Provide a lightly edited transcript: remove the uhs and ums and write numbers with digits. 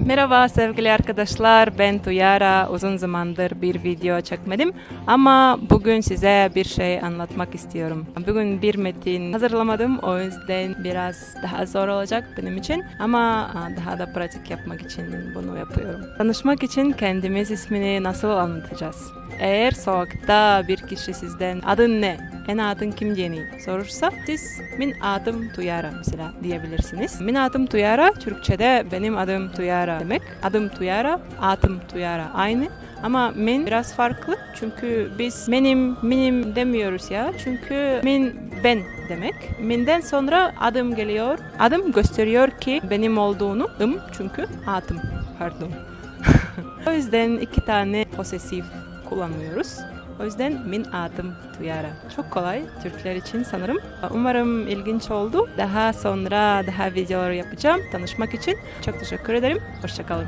Merhaba sevgili arkadaşlar, ben Tuyara. Uzun zamandır bir video çekmedim ama bugün size bir şey anlatmak istiyorum. Bugün bir metin hazırlamadım, o yüzden biraz daha zor olacak benim için ama daha da pratik yapmak için bunu yapıyorum. Tanışmak için kendimiz ismini nasıl anlatacağız? Eğer sokakta bir kişi sizden adın ne, en adın kim diye sorursa siz min adım Tuyara mesela diyebilirsiniz. Min adım Tuyara Türkçe'de benim adım Tuyara demek. Adım Tuyara, adım Tuyara aynı. Ama min biraz farklı çünkü biz minim demiyoruz ya. Çünkü min ben demek. Minden sonra adım geliyor. Adım gösteriyor ki benim olduğunu. Çünkü adım pardon. O yüzden iki tane posesif kullanmıyoruz. O yüzden min adım Tuyara. Çok kolay Türkler için sanırım. Umarım ilginç oldu. Daha sonra daha videolar yapacağım tanışmak için. Çok teşekkür ederim. Hoşça kalın.